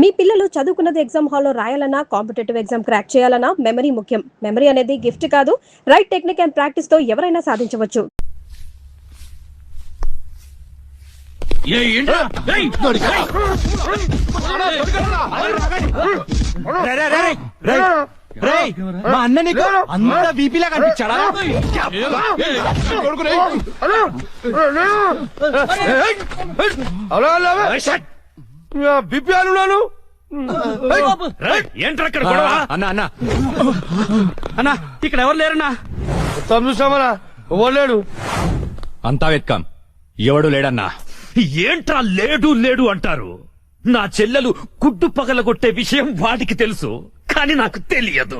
మీ పిల్లలు చదువుకున్నది ఎగ్జామ్ హాల్లో రాయాలన్నా కాంపిటేటివ్ ఎగ్జామ్ క్రాక్ చేయాలన్నా మెమరీ ముఖ్యం. మెమరీ అనేది గిఫ్ట్ కాదు, రైట్ టెక్నిక్ అండ్ ప్రాక్టీస్ తో ఎవరైనా సాధించవచ్చు. మా అన్న నీకు అంత బీపీలా కనిపించాడా? బీపీ అన్నాను. అన్న అన్న అన్న ఇక్కడ ఎవరు లేరన్నా? చూసామరా ఎవరు లేడు. అంతా వెత్కాం, ఎవడు లేడన్నా. ఏంట్రా లేడు లేడు అంటారు? నా చెల్లెలు గుడ్డు పగలగొట్టే విషయం వాడికి తెలుసు, కానీ నాకు తెలియదు.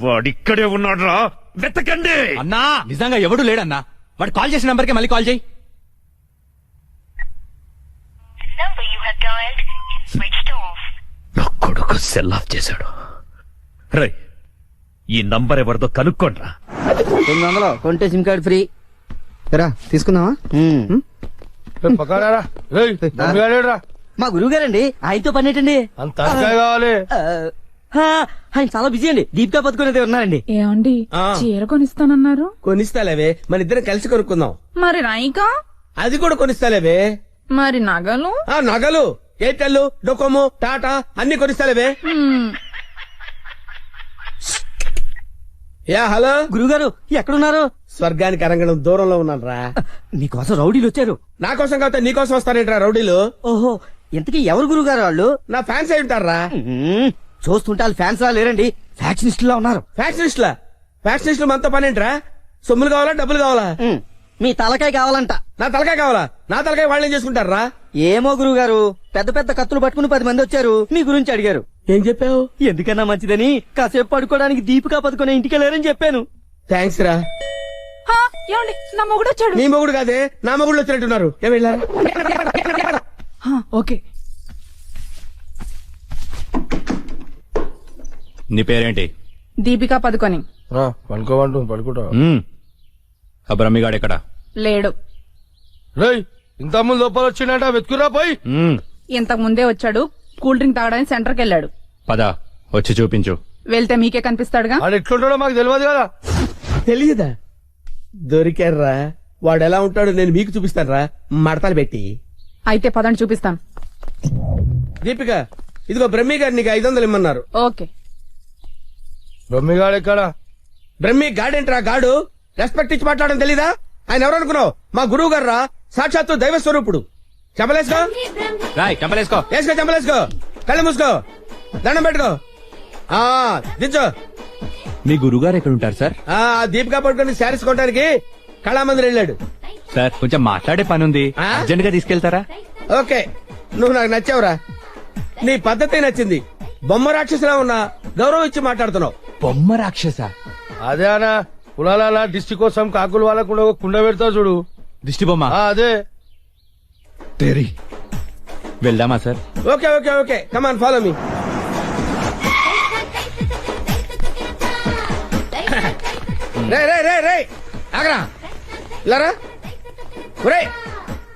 వాడిక్కడే ఉన్నాడ్రా, వెతకండి. అన్నా నిజంగా ఎవడు లేడన్నా. వాడు కాల్ చేసిన నంబర్కే మళ్ళీ కాల్ చేయి. నా కొడుకు సెల్ ఆఫ్ చేశాడు. రై, ఈ నంబర్ ఎవరిదో కనుక్కోండ్రా. 900 కొంటే సిమ్ కార్డ్ ఫ్రీ. రా తీసుకుందామా? పక్కరా మా గురువు గారండి, ఆయనతో పని ఏంటండి? అంత కావాలి. ఆయన చాలా బిజీ అండి. దీపికా పదుకునేది ఉన్నారండి. ఏమండి చీర కొనిస్తానన్నారు? కొనిస్తాలేవే, మన ఇద్దరం కలిసి కొనుక్కుందాం. మరి నాయికా? అది కూడా కొనిస్తాలేవే. మరి నగలు? నగలు ఎయిర్టెల్, డొకోమో, టాటా అన్ని కొనిస్తాలేవే. యా హలో గురుగారు ఎక్కడున్నారు? స్వర్గానికి అరంగడం దూరంలో ఉన్నాను రా. మీకోసం రౌడీలు వచ్చారు. నా కోసం కాకపోతే నీ కోసం వస్తారేంట్రా రౌడీలు? ఓహో, ఇంతకీ ఎవరు గురుగారు వాళ్ళు? నా ఫ్యాన్స్ అయి ఉంటారా? చూస్తుంటే వాళ్ళు ఫ్యాన్స్ లా లేరండి, ఫ్యాక్షనిస్ట్ లా ఉన్నారు. ఫ్యాక్షనిస్టులా? ఫ్యాక్షనిస్టులు మనతో పని ఏంట్రా? సొమ్ములు కావాలా, డబ్బులు కావాలా? మీ తలకాయ కావాలంట. నా తలకాయ కావాలా? నా తలకాయ వాళ్ళు ఏం చేసుకుంటారా? ఏమో గురుగారు, పెద్ద పెద్ద కత్తులు పట్టుకుని 10 మంది వచ్చారు, మీ గురించి అడిగారు. ఏం చెప్పావు? ఎందుకన్నా మంచిదని కాసేపు పడుకోవడానికి దీపికా పదుకునే ఇంటికి వెళ్ళారని చెప్పాను. థ్యాంక్స్ రా. ఏమండి నా మొగుడు వచ్చాడు. నీ మొగుడు కాదే, నా మొగుడు వచ్చినట్టున్నారు. ఏం వెళ్ళారా? ఓకే. నీ పేరేంటి? దీపికా పదుకొని. పడుకోమంటుంది, పడుకుంటా. ఆ బ్రహ్మిగాడు ఎక్కడ? లేడు. రేయ్, ఇంత ముందు లోపల వచ్చిండట, వెతుకురా పోయి. ఇంతకు ముందే వచ్చాడు, కూల్ డ్రింక్ తాగడానికి సెంటర్కి వెళ్ళాడు. పద వచ్చి చూపించు. వెళ్తే మీకే కనిపిస్తాడుగా. వాడు ఎట్లుంటాడో మాకు తెలియదు కదా. తెలియదా? దొరికారా? వాడు ఎలా ఉంటాడో నేను మీకు చూపిస్తాను. మడతలు పెట్టి. అయితే పదండి చూపిస్తాను. దీపిక, ఇదిగో బ్రహ్మి గారు నీకు 500 ఇమ్మన్నారు. ఓకే. రమ్మిగాడు ఎక్కడ? బ్రహ్మి గాడేంట్రా గాడు? రెస్పెక్ట్ ఇచ్చి మాట్లాడడం తెలీదా? ఆయన ఎవరు అనుకున్నావు? మా గురువు గారు రా, సాక్షాత్తు దైవ స్వరూపుడు. చెంపలేసుకో, రాయ్ చంపలేసుకో. వేసుకో, చెంపలేసుకో, కళ్ళు మూసుకో, దండం పెట్టుకో, దించో. మీ గురుగారు ఎక్కడ ఉంటారు సార్? దీపికా పట్టుకొని శారీస్ కొట్టడానికి కళామందిర్ వెళ్ళాడు. సార్ కొంచెం మాట్లాడే పని ఉంది, అర్జెంట్ గా తీసుకెళ్తారా? ఓకే, నువ్వు నాకు నచ్చావురా. నీ పద్ధతి నచ్చింది. బొమ్మ రాక్షసులా ఉన్నా గౌరవం ఇచ్చి మాట్లాడుతున్నావు. బొమ్మ రాక్షస? అదే అనా, కులాల దిష్టి కోసం కాకులు వాళ్ళకుండా ఒక కుండ పెడతావు చూడు, దిష్టి బొమ్మ. అదే. వెళ్దామా sir? Okay okay okay, come on follow me. రే రే రే రే ఆగరా, ఇలారా. రే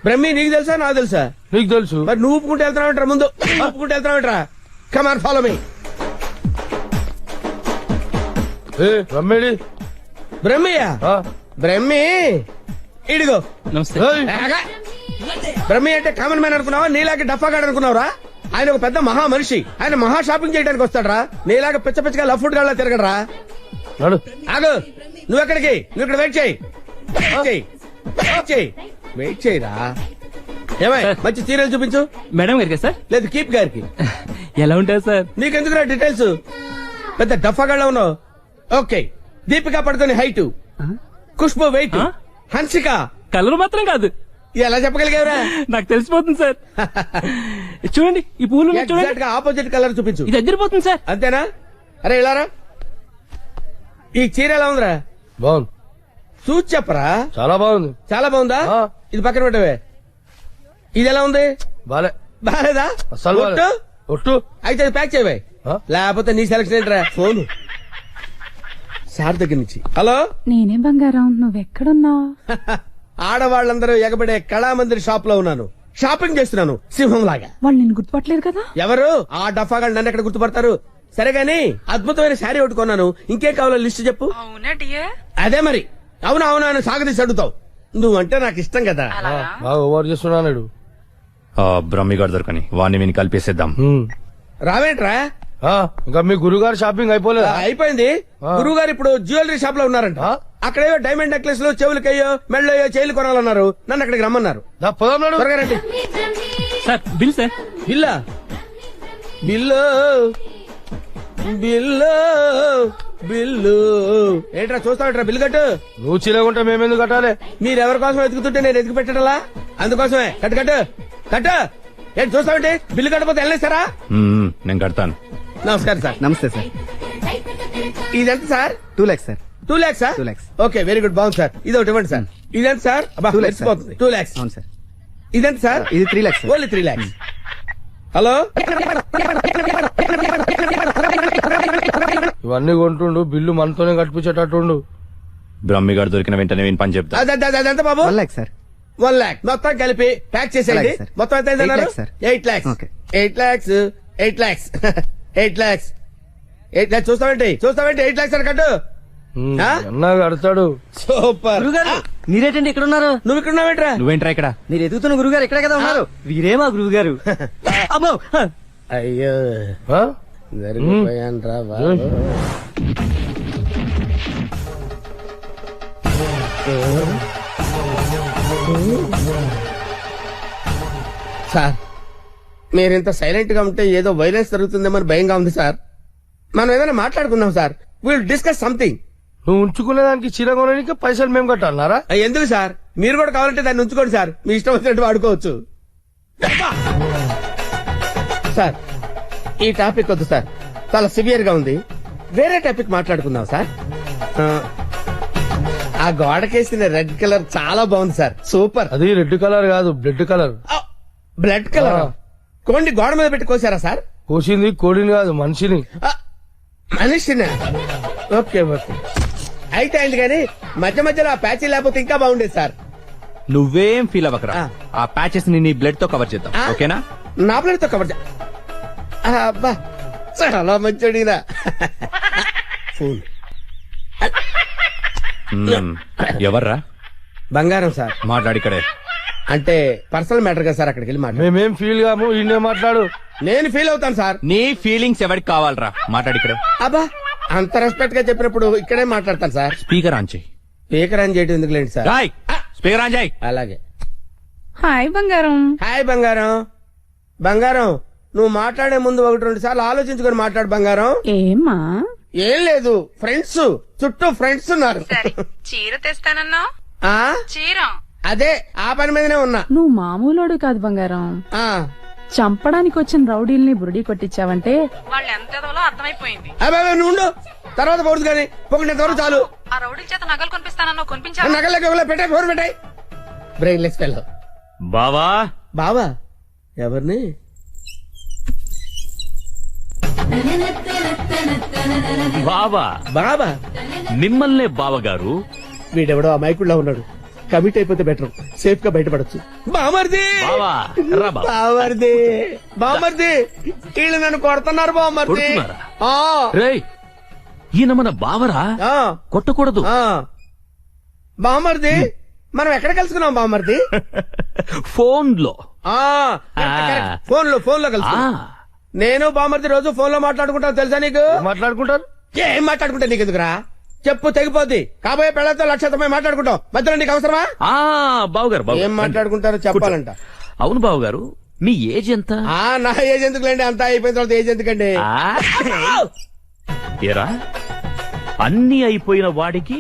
బ్రహ్మి, నీకు తెలుసా నాకు తెలుసా? నీకు తెలుసు. మరి నువ్వు ఊపుకుంటూ వెళ్తున్నావంటరా, ముందు ఊపుకుంటూ వెళ్తున్నావంటరా. కమాన్ ఫాలో మీ. రమ్మేడి బ్రహ్మియా? బ్రహ్మి ఇడిగో. నమస్తే. ఆగా. బ్రహ్మి అంటే కామన్ మ్యాన్ అనుకున్నావా? నీలాగే డఫాగాడు అనుకున్నావురా? ఆయన ఒక పెద్ద మహా మనిషి. ఆయన మహా షాపింగ్ చేయడానికి వస్తాడరా. నీలాగా పిచ్చ పిచ్చగా లవ్ ఫుడ్ గా తిరగడరా. ఆగు, నువ్వెక్కడికి? నువ్వు ఇక్కడ వెయిట్ చేయి. వెయిట్ చేయరా. ఏమై మంచి సీరియల్ చూపించు. మేడం గారికి సార్? లేదు కీప్ గారికి. ఎలా ఉంటారు సార్? నీకెందుకురా డీటెయిల్స్? పెద్ద డఫాగాళ్ళ ఉన్నావు. Okay, Deepika Padukone height, Khushbu weight, Hansika colour మాత్రం కాదు. ఎలా చెప్పగలిగావురా? నాకు తెలిసిపోతుంది సార్. చూడండి ఈ పూలు ఎగ్జాక్ట్ గా ఆపోజిట్ కలర్ చూపించు. ఇది ఎదిరిపోతుంది సార్. అంతేనా? అరే ఇలారా. ఈ చీర ఎలా ఉందిరా? బాగుంది. చూసి చెప్పరా. చాలా బాగుంది. చాలా బాగుందా? ఇది పక్కన పెట్టవే. ఇది ఎలా ఉంది? బాలే. బాలేదా? అసలు ఒట్టు. అయితే అది ప్యాక్ చేయవే, లేకపోతే నీ సెలక్షన్ ఏంట్రా. ఫోన్ సార్ దగ్గర నుంచి. హలో, నేనే బంగారం, నువ్వెక్కడున్నావు? ఆడవాళ్ళందరూ ఎగబడే కళామందిర్ షాప్ లో ఉన్నాను. షాపింగ్ చేస్తున్నాను సింహం లాగా. వాళ్ళు నిన్ను గుర్తుపట్టలేదు కదా? ఎవరు ఆ డఫాగా నన్ను ఎక్కడ గుర్తుపడతారు? సరే గాని అద్భుతమైన శారీ ఒకటి కొన్నాను. ఇంకేం కావాలో లిస్ట్ చెప్పు. అవునా డియర్? అదే మరి. అవునా అవునా అని సాగదీసి అడుగుతావు. నువ్వంటే నాకు ఇష్టం కదా. బాగా ఓవర్ చేస్తున్నాడు. బ్రహ్మిగాడు దొరకని వాడిని విని కలిపేసేద్దాం. రావేంట్రా? ఇంకా మీ గురుగారు షాపింగ్ అయిపోలేదా? అయిపోయింది. గురువు గారు ఇప్పుడు జ్యువెలరీ షాప్ లో ఉన్నారంట. అక్కడేవో డైమండ్ నెక్లెస్ లో చెవులకయ్యో మెళ్ళయ్యో చైలు కొనాలన్నారు. నన్ను అక్కడికి రమ్మన్నారు. త్వరగా రండి. Sir bill sir. బిల్లా? బిల్లు బిల్లు బిల్లు ఏంట్రా చూస్తావుట్రా? బిల్లు కట్టు. నువ్వు చిరగుంటే మేమెందుకు కట్టాలి? మీరెవరి కోసం వెతుకుతుంటే నేను ఎతికి పెట్టడలా? అందుకోసమే. కట్టు కట్టు కట్టు. ఏంటి చూస్తావంటే? బిల్లు కట్టకపోతే వెళ్ళేస్తారా? నేను కడతాను. నమస్కారం సార్. నమస్తే సార్. ఇదెంత sir? 2 lakhs sir. 2 lakhs sir. 2 lakhs. Okay very good, బాగుంది సార్. ఇది ఒకటి ఇవ్వండి సార్. ఇదెంత సార్? 2 lakhs sir. 2 lakhs. అవును సార్. ఇదెంత సార్? ఇది 3 lakhs sir. Only 3 lakhs. Hello, ఇవన్నీ కొంటుండు, బిల్లు మనతోనే కట్టించేటట్టుండు. బ్రహ్మిగాడు దొరికిన వెంటనే విని పని చెప్తా. అదెంత బాబు? 1 lakh సార్. 1 lakh మొత్తం కలిపి ప్యాక్ చేసేయండి. అలాగే సార్. మొత్తం ఎంత 8 అయిందన్నారు? lakhs sir. 8 lakhs. Okay. 8 lakhs. 8 lakhs. 8 lakhs. 8 lakhs. చూస్తావేంటి 8 lakhs అని కట్టు. ఆ? అన్నా కడతాడు. సూపర్. గురుగారు మీరేటండి ఇక్కడ ఉన్నారు? నువ్వు ఇక్కడ ఉన్నావేంట్రా? నువ్వేంట్రా ఇక్కడ? మీరు ఎదుగుతున్న గురుగారు ఇక్కడే కదా ఉన్నారు. వీరే మా గురుగారు. అమ్మో అయ్యో ఆ? జరిగిపోయాను రా బాబు. సార్ మీరింత సైలెంట్ గా ఉంటే ఏదో వైలెన్స్ జరుగుతుందేమని భయంగా ఉంది సార్. మనం ఏదైనా మాట్లాడుకుందాం సార్. Will discuss something. నువ్వు ఉంచుకునే దానికి చీర కొనడానికి పైసలు మేము కట్టాలన్నారా? ఎందుకు సార్? మీరు కూడా కావాలంటే దాన్ని ఉంచుకోండి సార్. మీ ఇష్టం వచ్చినట్టు వాడుకోవచ్చు. సార్ ఈ టాపిక్ వద్దు సార్, చాలా సివియర్ గా ఉంది. వేరే టాపిక్ మాట్లాడుకుందాం సార్. ఆ గోడకేసిన రెడ్ కలర్ చాలా బాగుంది సార్. సూపర్. అది రెడ్ కలర్ కాదు, బ్లడ్ కలర్. Blood colour. కోండి గోడ మీద పెట్టి కోసారా సార్? కోసింది కోడిని కాదు, మనిషిని. మనిషినా? ఓకే ఓకే అయితే అయింది కానీ మధ్య మధ్యలో ఆ ప్యాచీ లేకపోతే ఇంకా బాగుండేది సార్. నువ్వేం ఫీల్ అవ్వకరా. ఆ. ఆ ప్యాచెస్ ని నీ బ్లడ్ తో కవర్ చేద్దాం. ఆ? ఓకేనా? నా ప్లేట్ తో కవర్ అబ్బా చాలా మంచోడినా. ఫోన్ ఎవర్రా? బంగారం సార్. మాట్లాడిక్కడే. అంటే పర్సనల్ మ్యాటర్ కదా సార్. అక్కడికి వెళ్ళి మాట్లాడు. మేమేం ఫీల్ కాము, ఈయనే మాట్లాడు. నేను ఫీల్ అవుతాను సార్. నీ ఫీలింగ్స్ ఎవరికి కావాలరా? మాట్లాడిక్కడే. అబ్బా అంత రెస్పెక్ట్ గా చెప్పినప్పుడు ఇక్కడే మాట్లాడతాను సార్. స్పీకర్ ఆన్ చేయి. స్పీకర్ అని చేయడం ఎందుకు లేండి సార్? రాయ్ స్పీకర్ ఆన్ చేయి. అలాగే. హాయ్ బంగారం. హాయ్ బంగారం. బంగారం నువ్వు మాట్లాడే ముందు 1-2 సార్లు ఆలోచించుకొని మాట్లాడు బంగారం. ఏమ్మా? ఏం లేదు, ఫ్రెండ్స్ చుట్టూ ఫ్రెండ్స్ ఉన్నారు. చీర తెస్తానన్నా? ఆ చీర అదే ఆ పని మీదనే ఉన్నా. నువ్వు మామూలోడు కాదు బంగారం. ఆ చంపడానికి వచ్చిన రౌడీల్ని బురుడి కొట్టించావంటే వాళ్ళు ఎంత ఎదవలో అర్థమైపోయింది. అబ్బాయి నువ్వు ఉండు, తర్వాత పోదు కానీ పొగినంత వరకు చాలు. ఆ రౌడీల చేత నగలు కొనిపిస్తానన్నా కొనిపించావా? నగలకి పెట్టాయి, ఫోన్ పెట్టాయి. Brain less fellow. బావా బావా ఎవరిని? బావా బాబా మిమ్మల్నే బావగారు. వీడెవడో అమాయకుడిలా ఉన్నాడు. కమిట్ అయిపోతే బెటర్, సేఫ్ గా బయటపడచ్చు. బామర్ది బావా రా బావా. బామర్ది బామర్ది వీళ్ళు నన్ను కొడుతున్నారు బామర్ది. కొడుతున్నారా? ఆ, రేయ్ ఈయన మన బావరా, ఆ, కొట్టకూడదు. ఆ. బామర్ది మనం ఎక్కడ కలుసుకున్నాం బామర్ది? ఫోన్ లో. ఆ, కరెక్ట్, కరెక్ట్. ఫోన్ లో కలుసు. నేను బామర్ది రోజు ఫోన్ లో మాట్లాడుకుంటాను తెలుసా నీకు? మాట్లాడుకుంటారు. ఏం మాట్లాడుకుంటా నీకు ఎందుకురా? చెప్పు తెగిపోద్ది. కాబోయే పెళ్లతో లక్షతమై మాట్లాడుకుంటాం. మధ్యలో నీకు అవసరమా? బావగారు ఏం మాట్లాడుకుంటారో చెప్పాలంట. అవును బావగారు, మీ ఏజ్ ఎంత? నా ఏజ్ ఎందుకులేండి, అంతా అయిపోయిన తర్వాత ఏజ్ ఎందుకండి? ఏరా అన్ని అయిపోయిన వాడికి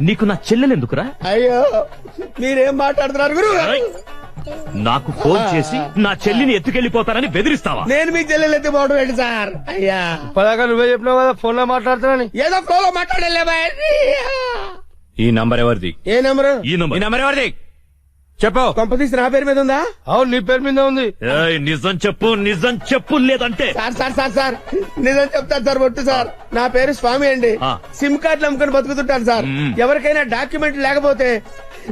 నీకు నా చెల్లెలెందుకురా? అయ్యో మీరేం మాట్లాడుతున్నారు గురు? నాకు ఫోన్ చేసి నా చెల్లిని ఎత్తుకెళ్లిపోతానని బెదిరిస్తావా? నేను మీకు చెల్లెలు ఎత్తిపోవడం ఏంటి సార్? అయ్యా పదాక నువ్వే చెప్పినావు కదా ఫోన్ లో మాట్లాడుతానని. ఏదో ఫ్లోలో మాట్లాడలే. ఈ నంబర్ ఎవరిది? ఏ నెంబరు? ఈ నంబర్ ఎవరిది చెప్పు. కొంపతీసి నా పేరు మీద ఉందా? అవును నీ పేరు మీద ఉంది. ఏయ్, నిజం చెప్పు లేదంటే. సార్ నిజం చెప్తాను సార్. ఒట్టు సార్, నా పేరు స్వామి అండి. ఆ. సిమ్ కార్డులు అమ్ముకొని బతుకుతుంటాను సార్. మ్మ్. ఎవరికైనా డాక్యుమెంట్ లేకపోతే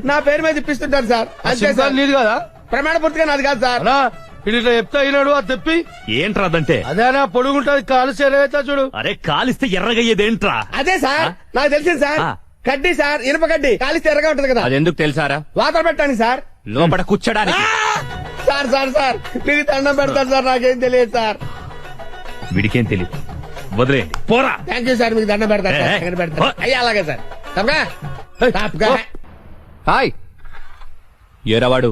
నా పేరు మీద ఇప్పిస్తుంటాను సార్. అంతే సిమ్ సార్. కార్డు నీది కదా? ప్రమాణ పూర్తిగా నాది కాదు సార్. అనా ఇది ఇట్లా చెప్తా అయినాడు అది తెప్పి ఏంట్రా అదంటే? అదేనా పొడుగుంటది కాలు చేరవేస్తా చూడు. అరే కాలిస్తే ఎర్రగయ్యేదేంట్రా? అదే సార్ నాకు తెలిసింది సార్. ఆ. కడ్డీ సార్, ఇనుప కడ్డీ కాలిస్తే ఎర్రగా ఉంటది కదా, అదెందుకు తెలుసారా? వాతలు పెట్టడానికి సార్. లోపల కూర్చోడానికి. సార్ సార్ సార్ మీకు దండం పెడతాను సార్, నాకేం తెలియదు సార్. వీడికేం తెలియదు, వదిలేయండి పోరా. థ్యాంక్ యూ సార్, మీకు దండం పెడతాను సార్. ఏ, ఏ. ఎక్కడ పెడతాను? అయ్యా అలాగే సార్. తప్పగా తప్పగా. హాయ్ ఏరావాడు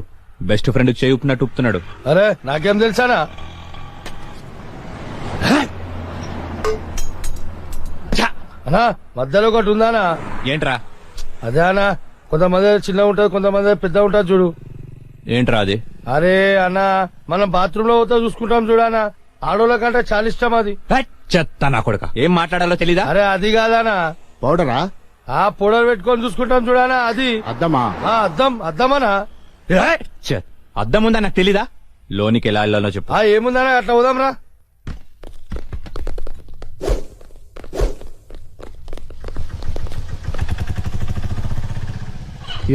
బెస్ట్ ఫ్రెండ్ చేయుపునట్టు ఉప్పుతున్నాడు. అరే నాకేం తెలుసానా? అనా మధ్యలో ఒకటి ఉందానా? ఏంట్రా? అదే అనా, కొంతమంది చిన్న ఉంటది, కొంతమంది పెద్ద ఉంటది చూడు. ఏంట్రా అది? అరే అన్న, మనం బాత్రూమ్ లో పోతా చూసుకుంటాం చూడనా, ఆడోళ్ళ కంటే చాలా ఇష్టం అది. హట్, చెత్త నా కొడుక. ఏం మాట్లాడాలో తెలీదా? అరే అది కాదానా, పౌడరా ఆ పొడలు పెట్టుకొని చూసుకుంటాం చూడానా అది. అద్దమా అద్దమనా? చెత్, అద్దం ఉందా నాకు తెలీదా? లోనికి ఎలా వెళ్ళాలో చెప్పు. ఏముందనా, అట్లా పోదాం రా.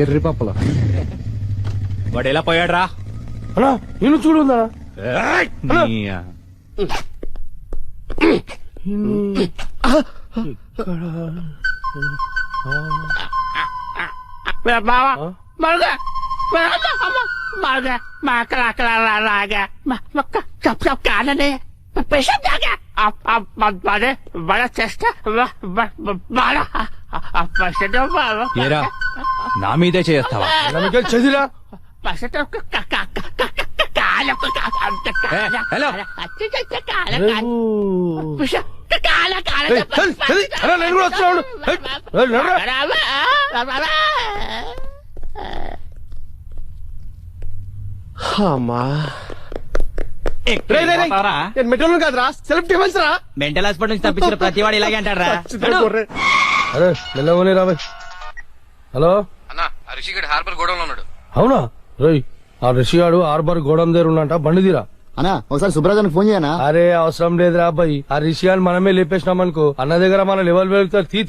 ఎర్రి పప్పల వాడు ఎలా పోయాడ్రా? అన్నా నేను చూడుందా? ఏరా నా మీదే చేస్తావా? చదిరా హలో నేను కూడా వస్తున్నాను. మెట్రోలు కాదురా, సెలబ్రిటీ రా. మెంటల్ హాస్పిటల్ నుంచి తప్పించిన ప్రతి వాడు ఇలాగే అంటారా? అరే మెల్లగోని రాబాయ్. హలో అన్నా, ఆ రిషిగడ్ హార్బర్ గోడంలో ఉన్నాడు. అవునా? రోయ్ ఆ రిషిగాడు హార్బర్ గోడం దగ్గర ఉన్నంట, బండి తీరా. అన్నా ఒకసారి సుబ్రాజానికి ఫోన్ చేయనా? అరే అవసరం లేదురా అబ్బాయి, ఆ రిషిగాని మనమే లేపేసినామనుకో అన్న దగ్గర మన లెవెల్ వెళ్తారు. తీ